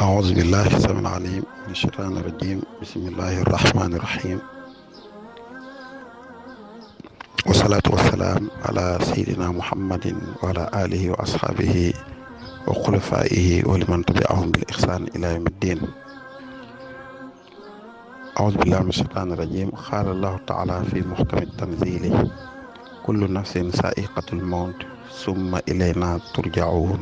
أعوذ بالله السميع العليم من الشيطان الرجيم بسم الله الرحمن الرحيم والصلاة والسلام على سيدنا محمد وعلى آله وأصحابه وخلفائه ولمن تبعهم بالإحسان إلى يوم الدين. أعوذ بالله من الشيطان الرجيم. قال الله تعالى في محكم التنزيل: كل نفس سائقة الموت ثم إلينا ترجعون.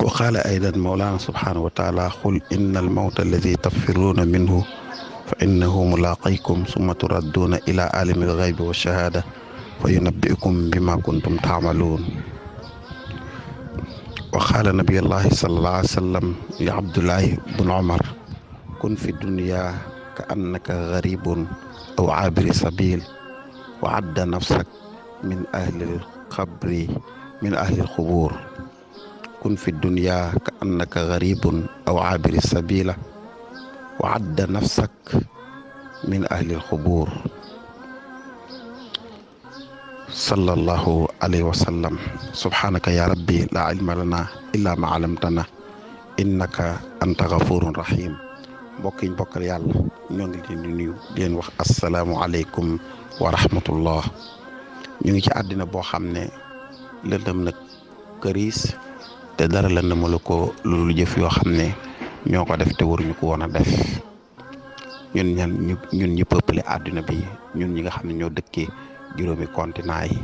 وقال أيضا مولانا سبحانه وتعالى: قل إن الموت الذي تفرون منه فإنه ملاقيكم ثم تردون إلى عالم الغيب والشهادة فينبئكم بما كنتم تعملون. وقال نبي الله صلى الله عليه وسلم لعبد الله بن عمر: كن في الدنيا كأنك غريب أو عابر سبيل وعد نفسك من أهل القبر من أهل القبور. كن في الدنيا كأنك غريب أو عابر السبيل وعد نفسك من أهل القبور. صلى الله عليه وسلم. سبحانك يا ربي لا علم لنا إلا ما علمتنا إنك أنت غفور رحيم. mbokk yi ñu bokkal yàlla ñoo ngi leen di nuyu di leen wax asalaamualeykum wa rahmatullah. ñu ngi ci àddina boo xam ne lëndëm nag këriis te dara lëndëm la ko lu jëf yoo xam ne ñoo ko def te waruñu ko woon a def. ñun ñi peuplé àddina bi, ñun ñi nga xam ne ñoo dëkkee juróomi continent yi,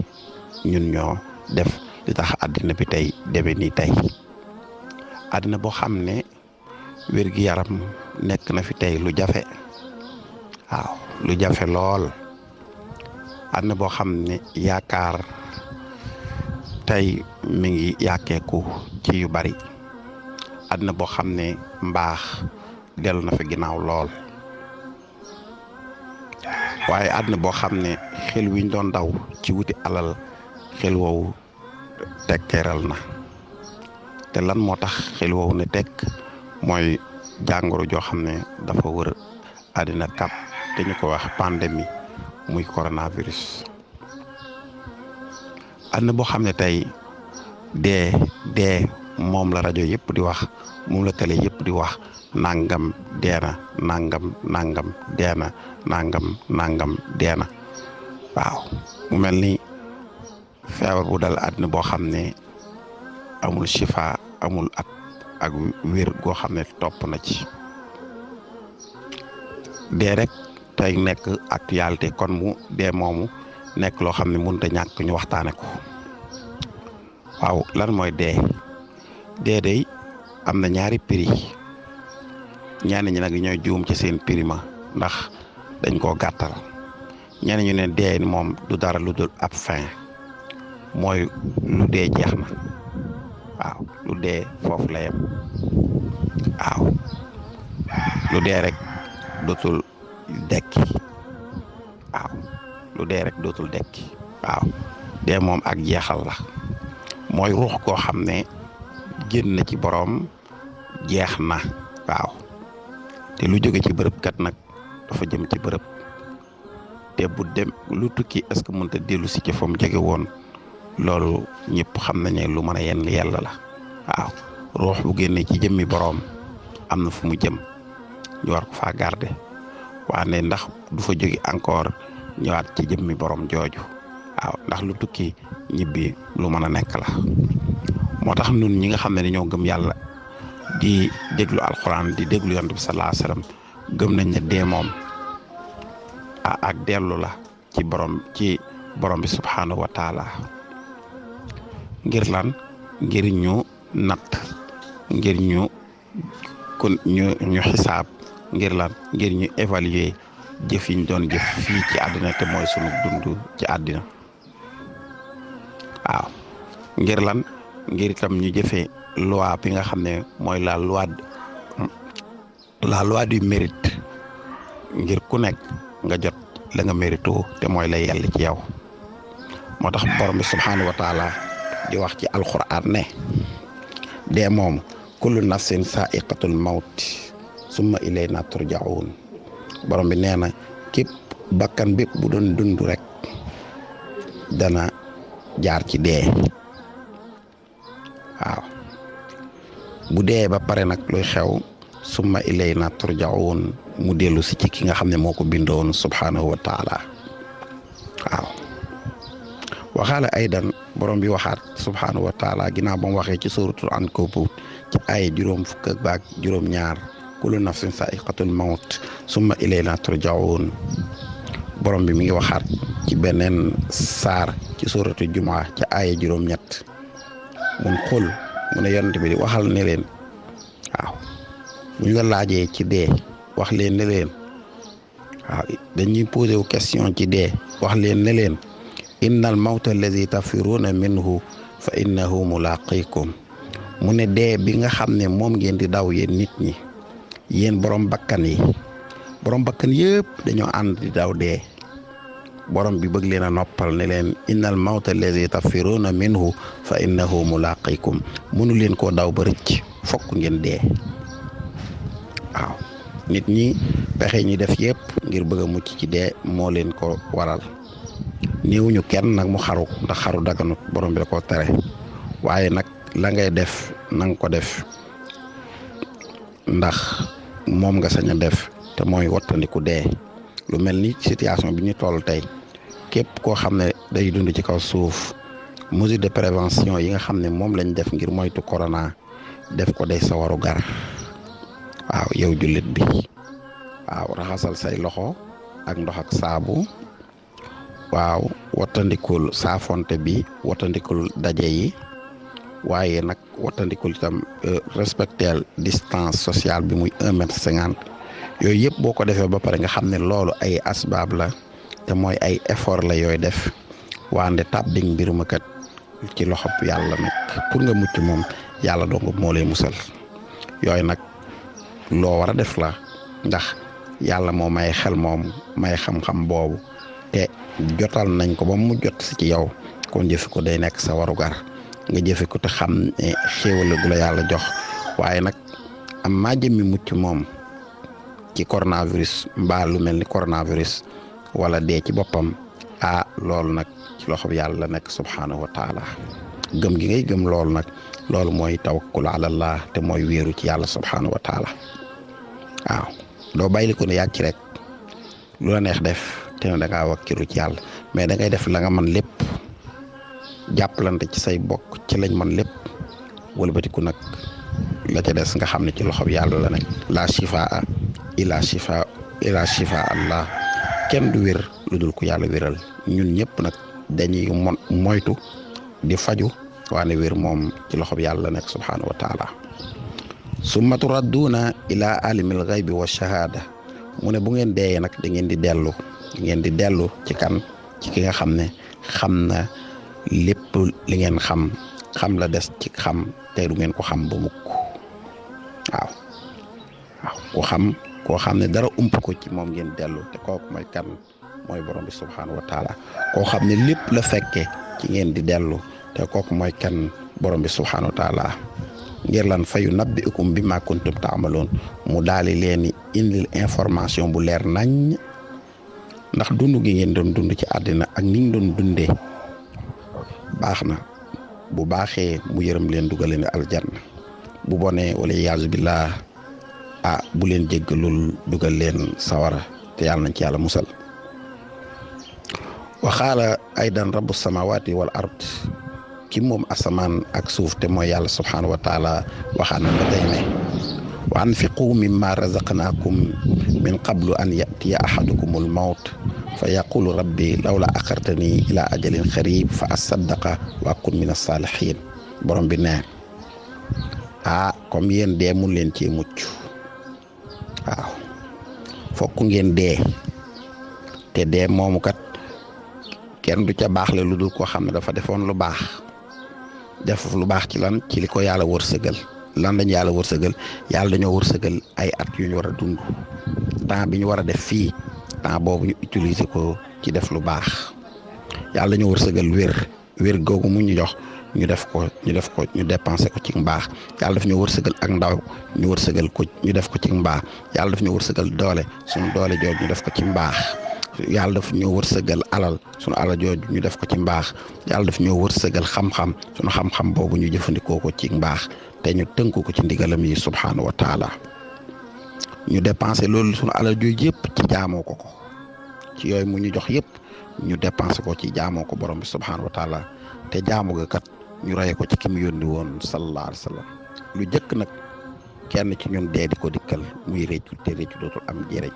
ñun ñoo def li tax àddina bi tey deme nii tey. àddina boo xam ne wér-gi-yaram nekk na fi tey lu jafe, waaw lu jafe lool. àddina boo xam ne yaakaar tey mi ngi yàkkeeku ci yu bari. àddina boo xam ne mbaax dellu na fi ginnaaw lool, waaye àddina boo xam ne xel wiñ doon daw ci wuti alal xel woowu tekkeeral na. te lan moo tax xel woowu ne tekk mooy jàngoro joo xam ne dafa wër àddina kap te ñu ko wax pandémie muy coronavirus. àddina boo xam ne tey dee moom la rajo yëpp di wax, moom la télé yëpp di wax, nangam deena nangam deena nangam deena. waaw mu mel ni feebar bu dal àddina boo xam ne amul shifa, amul ak wér goo xam ne topp na ci. dee rek tey nekk actualité, kon mu dee moomu nekk loo xam ne mënut a ñàkk ñu waxtaane ko. waaw lan mooy dee day am na ñaari prix. ñenn ñi nag ñooy juum ci seen prima ndax dañ koo gàttal. ñenn ñu ne dee moom du dara lu dul ab fin, mooy lu dee jeex na. waaw lu dee foofu la yem. waaw lu dee rek dootul dekki. waaw lu dee rek dootul dekki. waaw dee moom ak jeexal la, mooy ruux koo xam ne génn ci boroom jeex na. waaw te lu jóge ci bërëb kat nag dafa jëm ci bërëb, te bu dem lu tukki est-ce que mënta dellu si ci fa mu jóge woon, loolu ñëpp xam nañ ne lu mën a yenn yàlla la. waaw ruux bu génne ci jëmmi boroom am na fu mu jëm, ñu war ko faa garder. waaye ndax du fa jóge encore ñëwaat ci jëmmi boroom jooju. waaw ndax lu tukki ñibbi lu mën a nekk la. moo tax ñun ñi nga xam ne dañoo gëm yàlla di déglu alxuraan di déglu yonent bi sallallahu alayhi wasallam gëm nañ ne dee moom ak dellu la ci borom bi subhanahu wa taala. ngir lan? ngir ñu natt, ngir ñu xisaab, ngir lan? ngir ñu évaluer jëf yi ñu doon jëf fii ci àddina te mooy sunu dund ci àddina. waaw ngir lan? ngir itam ñu jëfee loi bi nga xam ne mooy la loi du mérite, ngir ku nekk nga jot la nga mérito te mooy lay yàlla ci yow. moo tax borom bi subhanahu wa taala di wax ci alquran ne dee moom kullu nafsin sa'iqatul mawt summa ilayna turja'un. borom bi nee na képp bakkan bépp bu doon dund rek dana jaar ci dee. waaw bu dee ba pare nag luy xew summa ilayna turjaun mu dellu si ci ki nga xam ne moo ko bindoon subhanahu wa taala. waaw waxaale aydan borom bi waxaat subhanahu wa taala ginnaaw ba mu waxee ci suratul ankabut ci ay fukk ak juróom-ñaar kullu nafsin sa'iqatul mawt summa ilayna turjaun borom bi mi ngi waxaat ci beneen saar ci suratul jumaa ci ay juróom-ñett mun xul mu ne yonent bi di waxal ne leen waaw buñ la laajee ci dee wax leen ne leen waaw dañuy posé wu question ci dee wax leen ne leen innal mawta allazi tafiruna minhu fa innahu mulaqikum mu ne dee bi nga xam ne moom ngeen di daw yéen nit ñi yéen borom bakkan yëpp dañoo ànd di daw dee borom bi bëgg leen a noppal ne leen innal mawta allazi tafiruna minhu fa innahu mulaqikum mënu leen koo daw ba rëcc fokk ngeen dee. waaw nit ñi pexe ñi def yëpp ngir bëgg a mucc ci dee moo leen ko waral néewuñu kenn nag mu xaru ndax xaru daganut borom bi da koo tere waaye nag la ngay def na nga ko def ndax moom nga sañ a def te mooy wattandiku dee. lu mel ni situation bi ñu toll tey képp koo xam ne day dund ci kaw suuf mesure de prévention yi nga xam ne moom lañ def ngir moytu corona def ko day sa waru gar waaw yow jullit bi waaw raxasal say loxo ak ndox ak saabu waaw wattandikul saafonte bi wattandikul daje yi waaye nag wattandikul itam respecter distance sociale bi muy 1,50 m yooyu yëpp boo ko defee ba pare nga xam ne loolu ay asbaab la te mooy ay effort la yooy def wande tàbbing mbir ma kat ci loxob yàlla nag pour nga mucc moom yàlla dong moo lay musal yooyu nag loo war a def la ndax yàlla moo may xel moom may xam-xam boobu te jotal nañ ko ba mu jot si ci yow kon jëfe ko day nekk sa warugar nga jëfe ko te xam ne xéewal gu la yàlla jox waaye nag am maa jëmmi mucc moom ci coronavirus mbaa lu mel ni coronavirus wala dee ci boppam loolu nag ci loxo bi yàlla nekk subhanahu wa taala gëm gi ngay gëm loolu nag loolu mooy tawakkul ala Allah te mooy wéeru ci yàlla subhanahu wa taala waaw doo bàyyi ko ne yàgg ci rek lu la neex def te ne da ngaa wakkilu ci yàlla mais da ngay def la nga mën lépp jàppalante ci say bokk ci lañ mën lépp wëlbatiku nag la ca des nga xam ne ci loxo bi yàlla la nekk la shifaa ila shifa Allah kenn du wér lu dul ko yàlla wéral ñun ñëpp nag dañuy moytu di faju waane wér moom ci loxo bi yàlla nekk subhanahu wa taala summa turadduuna ila alimil ghaybi wa shahada mu ne bu ngeen deeyee nag da ngeen di dellu ci kan ci ki nga xam ne xam na lépp li ngeen xam la des ci xam te du ngeen ko xam ba mukk waaw koo xam ne dara ump ko ci moom ngeen dellu te kooku mooy kan mooy borom bi subhanahu wa taala koo xam ne lépp la fekke ci ngeen di dellu te kooku mooy kan borom bi subhanahu wa taala ngir lan fayu nabbiukum bi ma kuntum taamaloon mu daali leen indil information bu leer nañ ndax dund gi ngeen doon dund ci àddina ak ni ñu doon dundee baax na bu baaxee mu yërëm leen dugal leen aljanna bu bonee wala yaazu billah bu leen jéggalul dugal leen sawara te yàlla nañ ci yàlla musal waxaala aydan rabbu samawati wal ard ki moom asamaan ak suuf te mooy yàlla subhanahu wa taala waxaan na ba tey ne wa anfiqu mimma razaqnaakum min qablu an yatiya ahadukumul mawt fa yaqulu rabbi lawla axartani ila ajalin xarib fa asaddaqa wa akun min as-salihin borom bi ne comme yéen dee mun leen ci mucc waaw fokk ngeen dee te dee moomu kat kenn du ca baax le lu dul koo xam ne dafa defoon lu baax def lu baax ci lan ci li ko yàlla wërsëgal lan lañ yàlla wërsëgal yàlla dañoo wërsëgal ay at yu ñu war a dund temps bi ñu war a def fii temps boobu ñu utiliser ko ci def lu baax yàlla dañoo wërsëgal wér googu mu ñu jox ñu dépensé ko ci mbaax yàlla daf ñu wërsëgal ak ndaw ñu wërsëgal ko ñu def ko ci mbaax yàlla daf ñu wërsëgal doole suñu doole jooju ñu def ko ci mbaax yàlla daf ñoo wërsëgal alal sunu alal jooju ñu def ko ci mbaax yàlla daf ñoo wërsëgal xam-xam sunu xam-xam boobu ñu jëfandikoo ko ci mbaax te ñu tënku ko ci ndigalam yi subhaanahu wa taala ñu dépensé loolu sunu alal jooju yëpp ci jaamoo ko ci yooyu mu ñu jox yëpp ñu dépensé ko ci jaamoo ko borom bi subhaanahu wa taala te jaamu ga kat ñu reye ko ci ki mu yónni woon sallallahu alayhi wa sallam lu jëkk nag kenn ci ñun dee di ko dikkal muy réccu te réccu dootul am njëriñ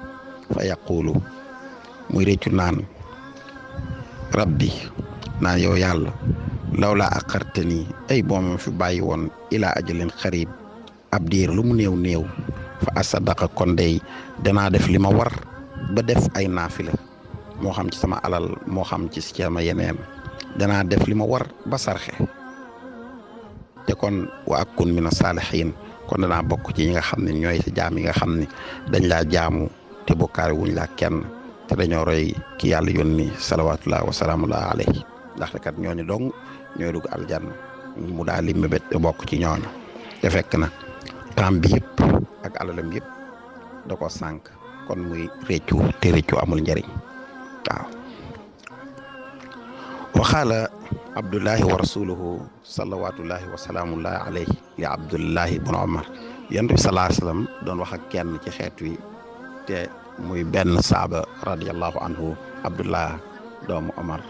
fa yaqulu muy réccu naan rabbi naan yow yàlla law laa aqartani ay boomam fi bàyyi woon ilaa ajalin xarib ab diir lu mu néew néew fa asadaqa kon day danaa def li ma war ba def ay naafila moo xam ci sama alal moo xam ci sama yeneen danaa def li ma war ba sarxe te kon wa akun mina saalihiin kon danaa bokk ci ñi nga xam ne ñooy si jaam yi nga xam ne dañ laa jaamu te bokkaale wuñ laa kenn te dañoo roy ki yàlla yónni salawaatullahi wa salaamullahi alayhi ndaxte kat ñooñu dong ñooy dugg aljanna mu daal li mébét bokk ci ñooñu te fekk na temps bi yëpp ak alalam yëpp da ko sànq kon muy réccu te réccu amul njëriñ waaw waxaala abdullahi wa rasuluhu salawatullahi wa salaamullahi alayhi li abdullahi ibn omar yonent bi sallallahu alayhi wasallam doon wax ak kenn ci xeet wi te muy benn saaba radiallahu anhu abdullah doomu omar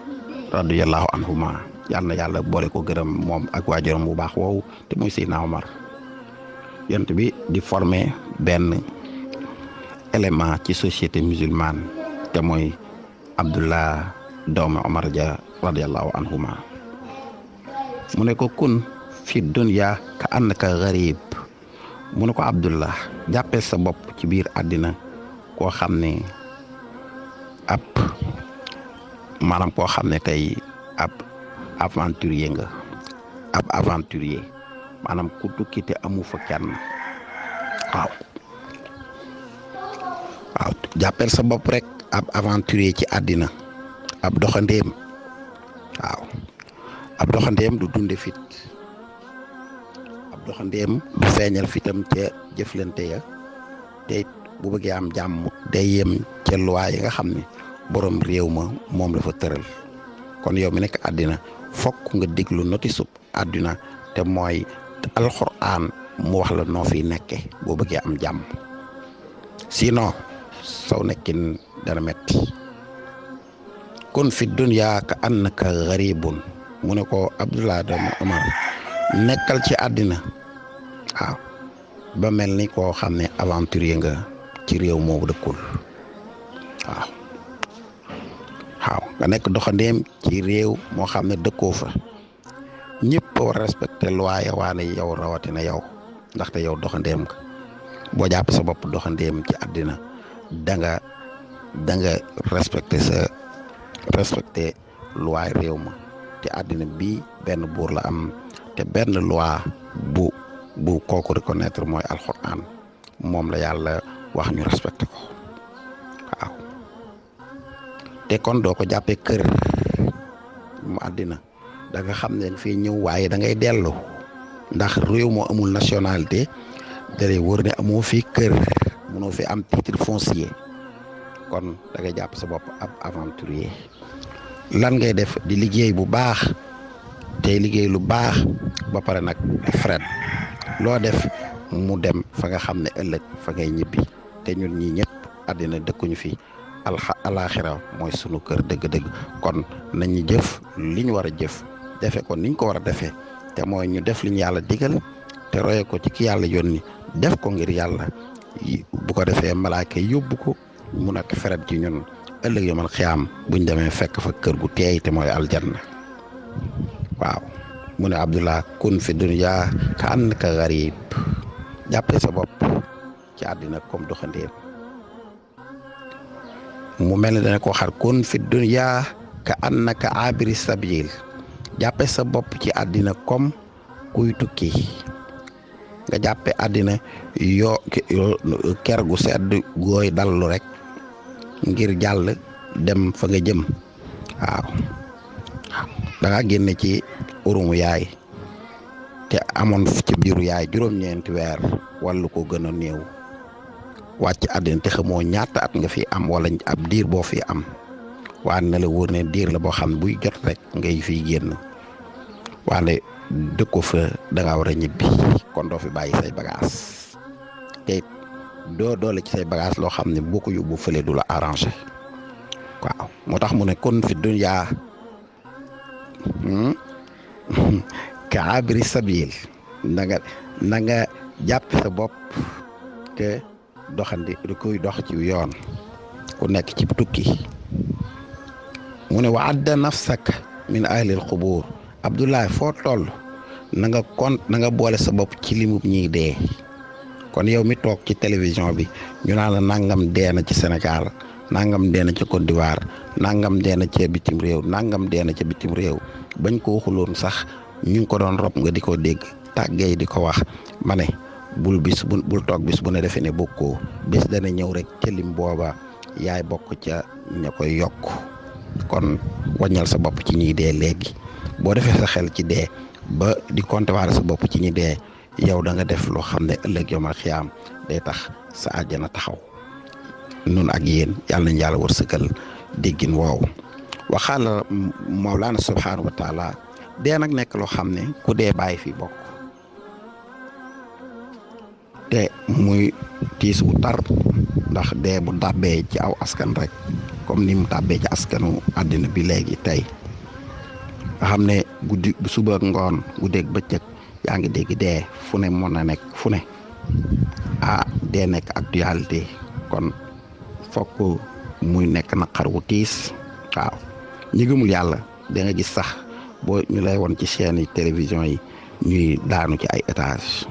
radiallahu anhuma yàlla na yàlla boole ko gërëm moom ak waajuram bu baax woowu te muy Seydina Omar yonent bi di former benn élément ci société musulmane te mooy abdullah doomu omar ja radiallahu anhuma mu ne ko kun fi dunya ka annaka gharib mu ne ko abdullah jàppee sa bopp ci biir àddina koo xam ne ab maanaam koo xam ne tey ab aventurier nga ab aventurier maanaam ku tukki te amu fa kenn waaw jàppeel sa bopp rek ab aventurier ci àddina ab doxandéem waaw ab doxandéem du dunde fit ab doxandéem du feeñal fitam ca jëflante ya te bu bëggee am jàmm day yem ca loi yi nga xam ne borom réew ma moom la fa tëral kon yow mi nekk àddina fokk nga déglu notice àddina te mooy alxuraan mu wax la noo fiy nekke boo bëggee am jàmm sinon saw nekkin dana metti kon fi dunya ka annaka gharibun mu ne ko Abdullah doomu Omar nekkal ci àddina waaw ba mel ni koo xam ne aventurier nga ci réew moomu dëkkul waaw nga nekk doxandeem ci réew moo xam ne dëkkoo fa ñëpp war respecté loi ya waane yow rawatina yow ndaxte yow doxandeem nga boo jàpp sa bopp doxandeem ci àddina da nga respecté loi réew ma te àddina bi benn buur la am te benn loi bu kooku reconnaître mooy alxuraan moom la yàlla wax ñu respecté ko waaw te kon doo ko jàppee kër mu àddina da nga xam ne fii ñëw waaye da ngay dellu ndax réew moo amul nationalité da lay wër ne amoo fii kër mënoo fi am titre foncier kon da ngay jàpp sa bopp ab aventurier lan ngay def di liggéey bu baax tey liggéey lu baax ba pare nag di fret loo def mu dem fa nga xam ne ëllëg fa ngay ñibbi te ñun ñi ñëpp àddina dëkkuñu fi alaxira mooy sunu kër dëgg-dëgg kon nañu jëf li ñu war a jëf defe ko niñ ko war a defee te mooy ñu def li ñu yàlla digal te roye ko ci ki yàlla yónni def ko ngir yàlla bu ko defee malaaka yóbbu ko mu nekk feret ci ñun ëllëg yomal xiyaam buñ demee fekk fa kër gu teey te mooy aljanna waaw mu ne Abdullah kun fi dunya ka annaka gharib jàppee sa bopp ci àddina comme doxandéem mu mel ne dana ko xar kun fi dunya ka annaka abiri sabil jàppee sa bopp ci àddina comme kuy tukki nga jàppee àddina yoo ker gu sedd gooy dallu rek ngir jàll dem fa nga jëm waaw da nga génne ci urumu yaay te amoon ci biiru yaay juróom-ñeenti weer wala ko gën a néew wàcc àddina te xamoo ñaata at nga fi am wala ab diir boo fi am waa na la wóor ne diir la boo xam ne buy jot rek ngay fiy génn waane dëkko fa da nga war a ñibbi kon doo fi bàyyi say bagage te doo doole ci say bagage loo xam ne boo ko yóbbu fële du la arrangé waaw moo tax mu ne kon fi dunya ka abri sabil na nga jàpp sa bopp te doxandi di koy dox ci yoon ku nekk ci tukki mu ne wa adda nafsak min ahlil qubur Abdoulaye foo toll na nga boole sa bopp ci limub ñiy dee kon yow mi toog ci télévision bi ñu naan la nangam dee na ci Sénégal nangam dee na ci Côte d'Ivoire nangam dee na ca bitim réew nangam dee na ca bitim réew bañ ko waxuloon sax ñu ngi ko doon rob nga di ko dégg tàggee di ko wax ma ne bul toog bis bu ne defee ne bokkoo bis dana ñëw rek ca lim booba yaay bokk ca ña koy yokk kon wàññal sa bopp ci ñiy dee léegi boo defee sa xel ci dee ba di compter sa bopp ci ñi dee yow da nga def loo xam ne ëllëg yomal xiyaam day tax sa àjjana taxaw nun ak yéen yàlla nañ yàlla wërsëgal déggin woowu waxaala Mawlaana subhaanahu wa taala dee nag nekk loo xam ne ku dee bàyyi fi bokk te muy tiis bu tar ndax dee bu tàbbee ci aw askan rek comme ni mu tàbbee ci askanu àddina bi léegi tey nga xam ne guddi bu suba ngoon guddeeg bëccëg yaa ngi dégg dee fu ne mën na nekk fu ne dee nekk actualité kon fokk muy nekk naqar wu tiis waaw ñi gëmul yàlla da nga gis sax boo ñu lay woon ci chaîne yi télévision yi ñuy daanu ci ay étage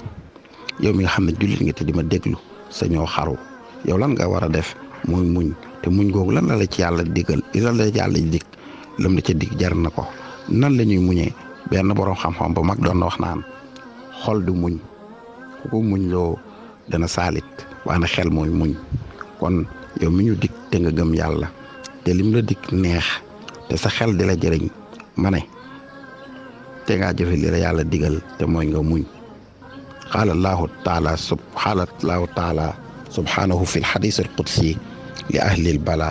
yow mi nga xam ne jullit nga te di ma déglu sa ñoo xaru yow lan nga war a def muy muñ te muñ googu lan la ci yàlla digal lan la ci yàlla dig lam la ca dig jar na ko nan la ñuy muñee benn borom xam-xam ba mag doon na wax naan xol du muñ ku ko muñ loo dana saalit waaye xel mooy muñ kon yow mi ñu dig te nga gëm yàlla te lim la dig neex te sa xel di la jëriñ ma ne te ngaa jëfe li la yàlla digal te mooy nga muñ qaala allahu taala subhanahu fi lxadis al qudsi li ahlil bala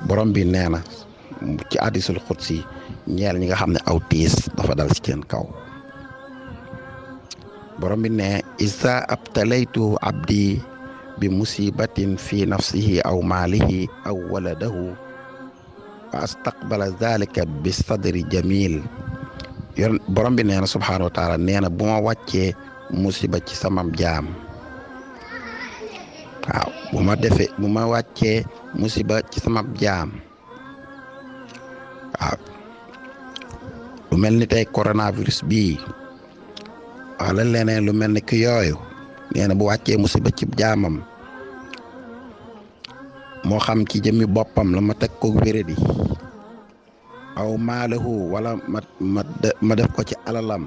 borom bi nee na ci hadisul qudsi ñeel ñi nga xam ne aw tiis dafa dal ci seen kaw borom bi ne isa abtalaytu abdi bi musibatin fi nafsihi aw maalihi aw waladahu wa astaqbala dhalika bi sadri jamil yoon borom bi nee na subhanahu wa taala nee na bu ma wàccee musiba ci sama jaam waaw bu ma wàccee musiba ci sama jaam waaw lu mel ni tey coronavirus bii wala leneen lu mel ni ki yooyu nee na bu wàccee musiba ci jaamam moo xam ci jëmmi boppam la ma teg ko wéradi aw maalahu wala ma def ko ci alalam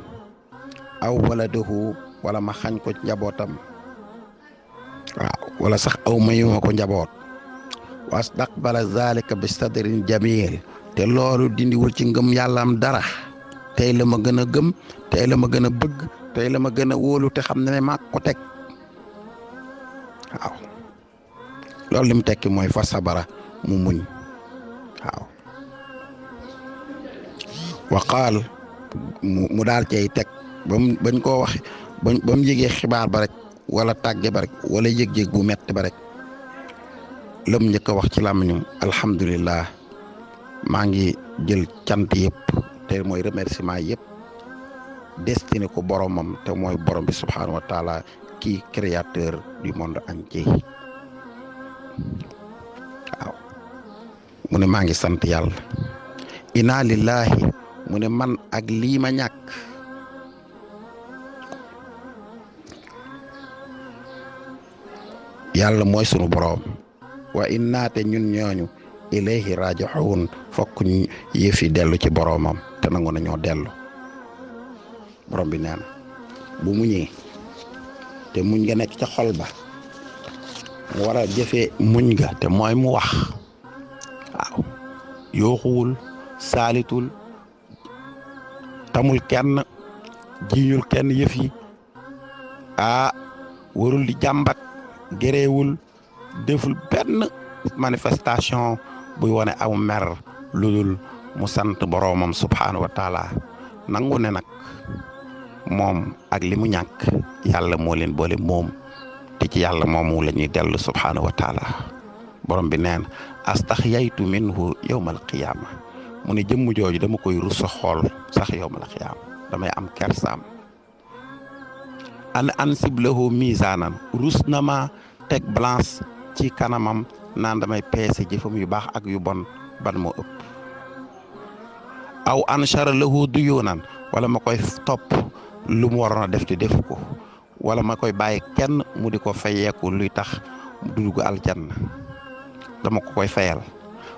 aw waladahu wala ma xañ ko njabootam waaw wala sax aw mayuma ko njaboot wastaqbala zalika bi sadrin jamil te loolu dindiwul ci ngëm yàllaam dara tey la ma gën a gëm tey la ma gën a bëgg tey la ma gën a wóolu te xam ne maa ko teg waaw loolu li mu tekki mooy fa sabara mu muñ waaw waqaal mu daal cay teg bañ koo wax ba mu yëgee xibaar ba rek wala tàgge ba rek wala yëg-yëg bu metti ba rek lam njëkk a wax ci làmmiñam alhamdulillah maa ngi jël cant yëpp te mooy remerciement yëpp destiné ko boromam te mooy borom bi subhanahu wa taala kii créateur du monde entier waaw mu ne maa ngi sant yàlla inna lillahi mu ne man ak lii ma ñàkk yàlla mooy sunu borom wa inna te ñun ñooñu ilayhi raji'un fokk ñu yëfi dellu ci boromam te nangu nañoo dellu borom bi nee na bu muñee te muñ nga nekk ca xol ba mu war a jëfee muñ nga te mooy mu wax waaw yooxuwul saalitul tamul kenn jiiñul kenn yëf yi warul di jàmbat géreewul deful benn manifestation buy wane aw mer lu dul mu sant boroomam subhaanahu wa taala nangu ne nag moom ak li mu ñàkk yàlla moo leen boole moom te ci yàlla moomu la ñuy dellu subhaanahu wa taala borom bi neen astaxyaytu minhu yawmal qiyaama mu ne jëmm jooju dama koy rusa xool sax yawmal qiyaama damay am kersaam an ansib lahu misaanan rus na ma teg balance ci kanamam naan damay peese jëfam yu baax ak yu bon ban moo ëpp aw anshara lahu duyunan wala ma koy topp lu mu waroon a def te defu ko wala ma koy bàyyi kenn mu di ko fayeeku luy tax mu dugg aljanna dama ko koy fayal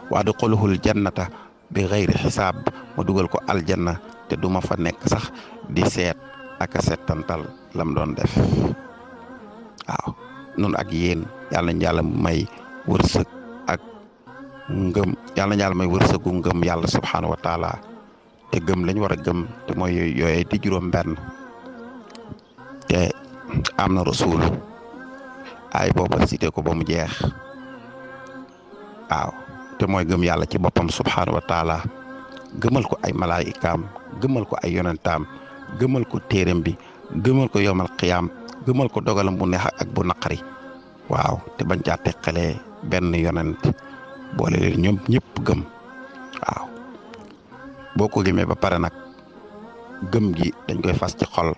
wa adxuluhul jannata bi xayri xisaab ma dugal ko aljanna te duma fa nekk sax di seet ak a settantal lam doon def waaw nun ak yéen yàlla na yàlla may wërsëg ak ngëm yàlla na yàlla may wërsëgu ngëm yàlla subhaanahu wa taala te gëm lañ war a gëm te mooy yooyu di juróom benn te am na rasul ay booba cité ko ba mu jeex waaw te mooy gëm yàlla ci boppam subhaanahu wa taala gëmal ko ay malaayikaam gëmal ko ay yonentaam gëmal ko téeram bi gëmal ko yowmal qiyaam gëmal ko dogalam bu neex ak bu naqari waaw te bañ caa teqalee benn yonent boole leen ñoom ñëpp gëm waaw boo ko gëmee ba pare nag gëm gi dañ koy fas ci xol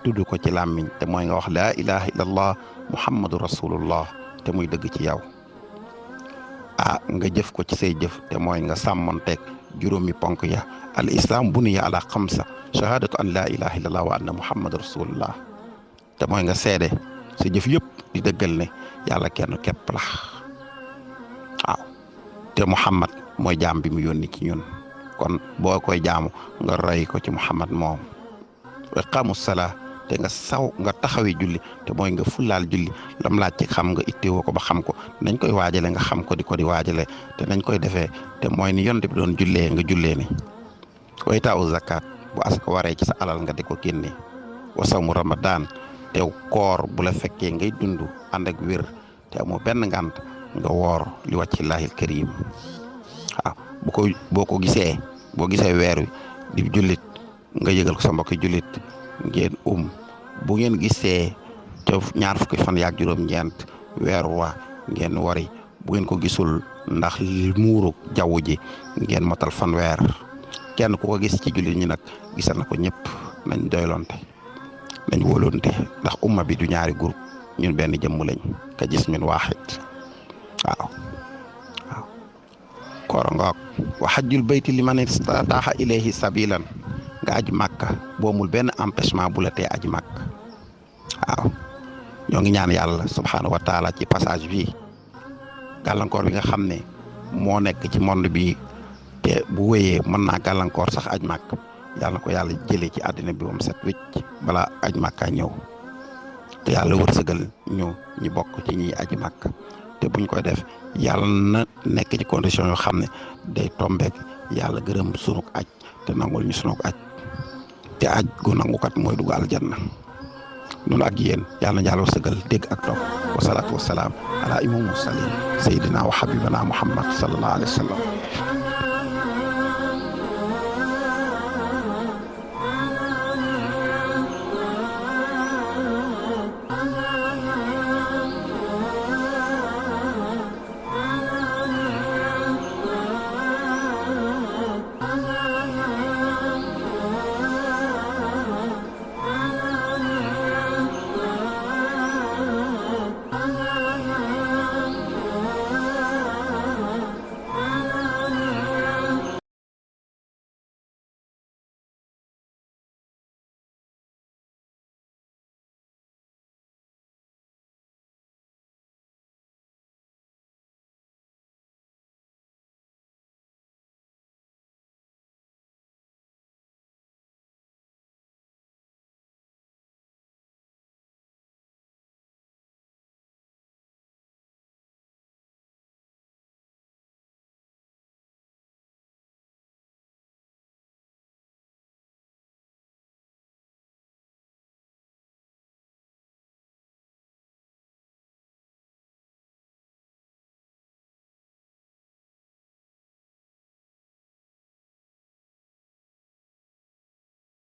tudd ko ci làmmiñ te mooy nga wax laa ilaha illallah muhammadu rasulullah te muy dëgg ci yow nga jëf ko ci say jëf te mooy nga sàmmonteeg juróomi ponk ya al islam buniya ala xamsa shahadatu an laa ilaha illallah wa anna muhammadu rasulullah te mooy nga seede sa jëf yëpp di dëggal ne yàlla kenn képp la waaw te muhammad mooy jaam bi mu yónni ci ñun kon boo koy jaamu nga roy ko ci muhammad moom wa iqaamu salaa te nga taxawi julli te mooy nga fullaal julli lam laaj ci xam nga ittewoo ko ba xam ko nañ koy waajale nga xam ko di waajale te nañ koy defee te mooy ni yonent bi doon jullee nga jullee ni wa itaawu zakat bu asaka waree ci sa alal nga di ko génne wa sawmu ramadan te koor bu la fekkee ngay dund ànd ak wér te amoo benn ngant nga woor li wàccillahil karim waaw boo ko gisee weer wi di jullit nga yëgal ko sa mbokki jullit ngeen bu ngeen gisee te ñaar fukki fan yaak juróom-ñeent weer wa ngeen wari bu ngeen ko gisul ndax muuru jaww ji ngeen motal fanweer kenn ku ko gis ci jullit ñi nag gisal na ko ñëpp nañ doylonte nañ wóolonte ndax umma bi du ñaari groupe ñun benn jëmm lañ ka gis min waaxid waaw koor ngoog wa hajjul bayti liman istataaha ilayhi sabilan nga aji màkka boomul benn empêchement bu la tee aji màkk waaw ñoo ngi ñaan yàlla subhaanahu wa taala ci passage bi gàllankoor bi nga xam ne moo nekk ci monde bi te bu wéyee mën naa gàllankoor sax aj màkk yàlla na ko yàlla jëlee ci àddina bi moom set wicc balaa aj màkka ñëw te yàlla wërsëgal ñu bokk ci ñiy aji màkk te buñ koy def yàlla na nekk ci condition yoo xam ne day tombeek yàlla gërëm sunuk aj te nangul ñu sunuk aj te aj gu nangukat mooy dugg aljanna noonu ak yéen yàlla na yàlla wërsëgal dégg ak topp wasalaatu wasalaam ala imam mursalin sayidina wa habibana muhammad sallallahu alayhi wa sallam